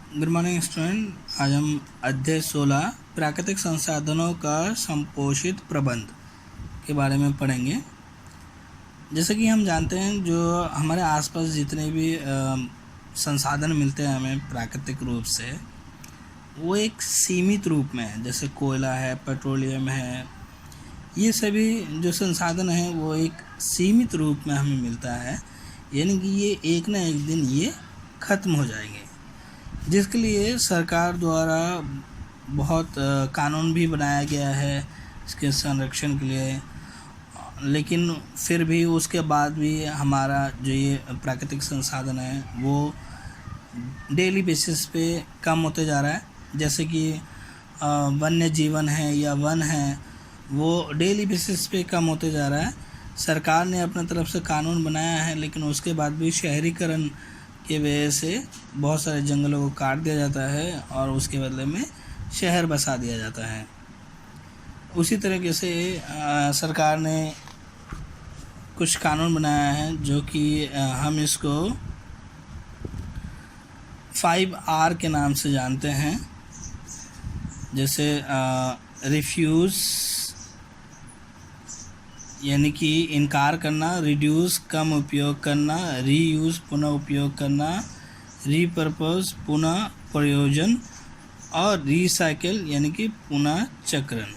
Good morning student. आज हम अध्याय 16 प्राकृतिक संसाधनों का संपोषित प्रबंध के बारे में पढ़ेंगे। जैसे कि हम जानते हैं, जो हमारे आसपास जितने भी संसाधन मिलते हैं हमें प्राकृतिक रूप से, वो एक सीमित रूप में है। जैसे कोयला है, पेट्रोलियम है, ये सभी जो संसाधन हैं वो एक सीमित रूप में हमें मिलता है। यानी कि ये एक ना एक दिन ये ख़त्म हो जाएंगे, जिसके लिए सरकार द्वारा बहुत कानून भी बनाया गया है इसके संरक्षण के लिए। लेकिन फिर भी उसके बाद भी हमारा जो ये प्राकृतिक संसाधन है वो डेली बेसिस पे कम होते जा रहा है। जैसे कि वन्य जीवन है या वन है, वो डेली बेसिस पे कम होते जा रहा है। सरकार ने अपने तरफ से कानून बनाया है, लेकिन उसके बाद भी शहरीकरण की वजह से बहुत सारे जंगलों को काट दिया जाता है और उसके बदले में शहर बसा दिया जाता है। उसी तरीके से सरकार ने कुछ कानून बनाया है जो कि हम इसको 5R के नाम से जानते हैं। जैसे रिफ्यूज़ यानी कि इनकार करना, रिड्यूस कम उपयोग करना, रीयूज़ पुनः उपयोग करना, रीपर्पस पुनः प्रयोजन, और रिसाइकिल यानी कि पुनः चक्रण।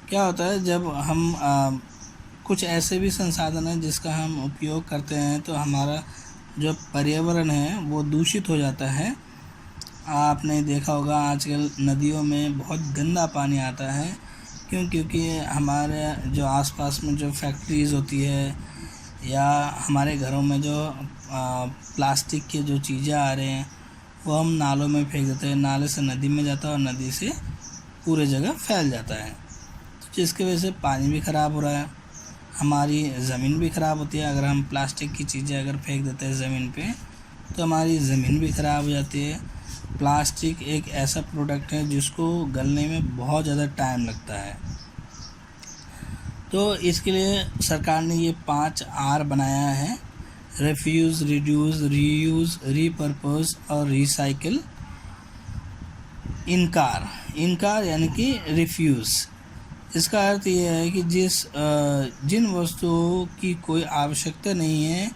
क्या होता है, जब हम कुछ ऐसे भी संसाधन हैं जिसका हम उपयोग करते हैं तो हमारा जो पर्यावरण है वो दूषित हो जाता है। आपने देखा होगा आजकल नदियों में बहुत गंदा पानी आता है। क्योंकि हमारे जो आसपास में जो फैक्ट्रीज़ होती है या हमारे घरों में जो प्लास्टिक के जो चीज़ें आ रहे हैं वो हम नालों में फेंक देते हैं। नाले से नदी में जाता है और नदी से पूरे जगह फैल जाता है, तो जिसकी वजह से पानी भी ख़राब हो रहा है, हमारी ज़मीन भी ख़राब होती है। अगर हम प्लास्टिक की चीज़ें अगर फेंक देते हैं ज़मीन पे तो हमारी ज़मीन भी ख़राब हो जाती है। प्लास्टिक एक ऐसा प्रोडक्ट है जिसको गलने में बहुत ज़्यादा टाइम लगता है। तो इसके लिए सरकार ने ये 5R बनाया है: रिफ्यूज़, रिड्यूस, रीयूज़, रीपर्पस और रिसाइकिल। इनकार यानी कि रिफ्यूज़, इसका अर्थ ये है कि जिन वस्तुओं की कोई आवश्यकता नहीं है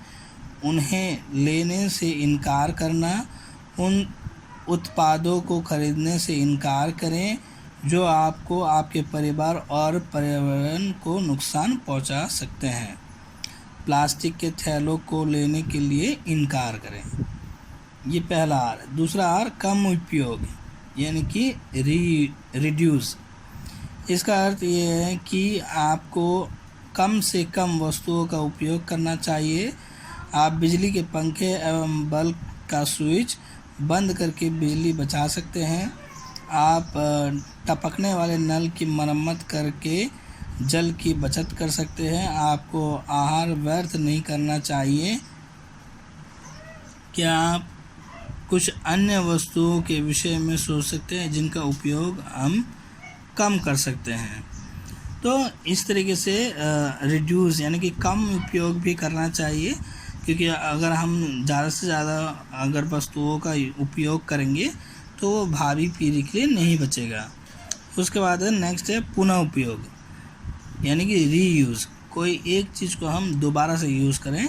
उन्हें लेने से इनकार करना, उन उत्पादों को खरीदने से इनकार करें जो आपको, आपके परिवार और पर्यावरण को नुकसान पहुंचा सकते हैं। प्लास्टिक के थैलों को लेने के लिए इनकार करें। ये पहला आर है। दूसरा आर कम उपयोग यानी कि रिड्यूस। इसका अर्थ ये है कि आपको कम से कम वस्तुओं का उपयोग करना चाहिए। आप बिजली के पंखे एवं बल्ब का स्विच बंद करके बिजली बचा सकते हैं। आप टपकने वाले नल की मरम्मत करके जल की बचत कर सकते हैं। आपको आहार व्यर्थ नहीं करना चाहिए। क्या आप कुछ अन्य वस्तुओं के विषय में सोच सकते हैं जिनका उपयोग हम कम कर सकते हैं? तो इस तरीके से रिड्यूस यानी कि कम उपयोग भी करना चाहिए, क्योंकि अगर हम ज़्यादा से ज़्यादा अगर वस्तुओं का उपयोग करेंगे तो वो भावी पीढ़ी के लिए नहीं बचेगा। उसके बाद नेक्स्ट है पुनः उपयोग यानी कि रीयूज़। कोई एक चीज़ को हम दोबारा से यूज़ करें।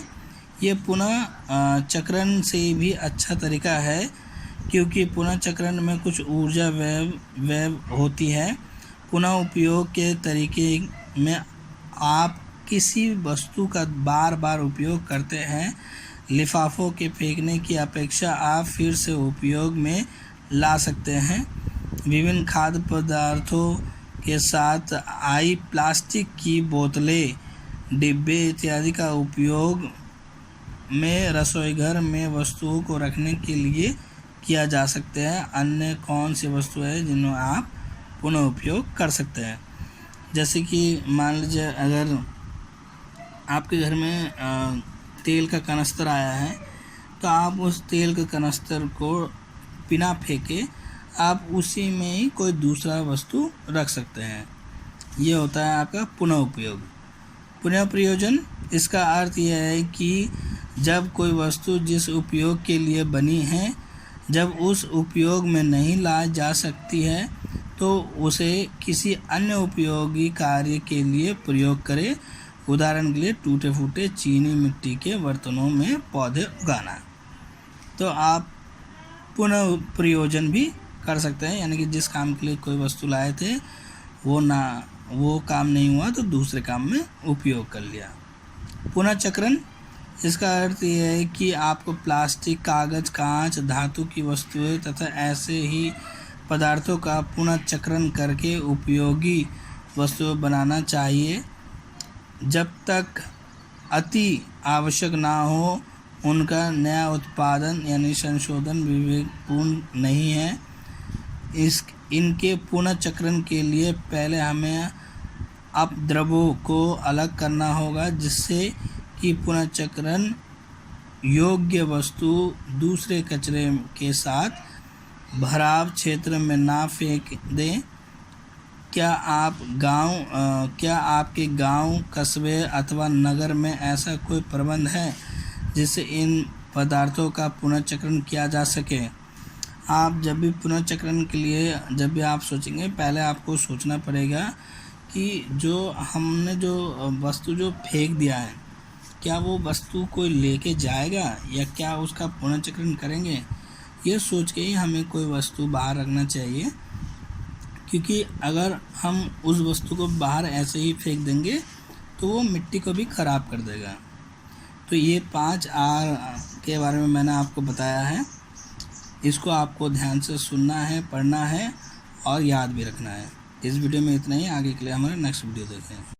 ये पुनः चक्रण से भी अच्छा तरीका है, क्योंकि पुनः चक्रण में कुछ ऊर्जा व्यय होती है। पुनः उपयोग के तरीके में आप किसी वस्तु का बार बार उपयोग करते हैं। लिफाफों के फेंकने की अपेक्षा आप फिर से उपयोग में ला सकते हैं। विभिन्न खाद्य पदार्थों के साथ आई प्लास्टिक की बोतलें, डिब्बे इत्यादि का उपयोग में रसोईघर में वस्तुओं को रखने के लिए किया जा सकते हैं। अन्य कौन सी वस्तुएं हैं जिन्हें आप पुनः उपयोग कर सकते हैं? जैसे कि मान लीजिए अगर आपके घर में तेल का कनस्तर आया है तो आप उस तेल के कनस्तर को बिना फेंके आप उसी में ही कोई दूसरा वस्तु रख सकते हैं। ये होता है आपका पुनः उपयोग। पुनः प्रयोजन, इसका अर्थ यह है कि जब कोई वस्तु जिस उपयोग के लिए बनी है जब उस उपयोग में नहीं लाई जा सकती है तो उसे किसी अन्य उपयोगी कार्य के लिए प्रयोग करें। उदाहरण के लिए टूटे फूटे चीनी मिट्टी के बर्तनों में पौधे उगाना। तो आप पुनः प्रयोजन भी कर सकते हैं, यानी कि जिस काम के लिए कोई वस्तु लाए थे वो काम नहीं हुआ तो दूसरे काम में उपयोग कर लिया। पुनः चक्रण, इसका अर्थ यह है कि आपको प्लास्टिक, कागज़, कांच, धातु की वस्तुएं तथा ऐसे ही पदार्थों का पुनः चक्रण करके उपयोगी वस्तुएं बनाना चाहिए। जब तक अति आवश्यक ना हो उनका नया उत्पादन यानी संशोधन विवेकपूर्ण नहीं है। इनके पुनः चक्रण के लिए पहले हमें अपद्रव्यों को अलग करना होगा, जिससे कि पुनः चक्रण योग्य वस्तु दूसरे कचरे के साथ भराव क्षेत्र में ना फेंक दें। क्या आपके गांव, कस्बे अथवा नगर में ऐसा कोई प्रबंध है जिससे इन पदार्थों का पुनर्चक्रण किया जा सके? आप जब भी पुनर्चक्रण के लिए जब भी आप सोचेंगे, पहले आपको सोचना पड़ेगा कि जो हमने जो वस्तु जो फेंक दिया है, क्या वो वस्तु कोई लेके जाएगा या क्या उसका पुनर्चक्रण करेंगे। ये सोच के ही हमें कोई वस्तु बाहर रखना चाहिए, क्योंकि अगर हम उस वस्तु को बाहर ऐसे ही फेंक देंगे तो वो मिट्टी को भी ख़राब कर देगा। तो ये 5 R के बारे में मैंने आपको बताया है। इसको आपको ध्यान से सुनना है, पढ़ना है और याद भी रखना है। इस वीडियो में इतना ही। आगे के लिए हमारा नेक्स्ट वीडियो देखें।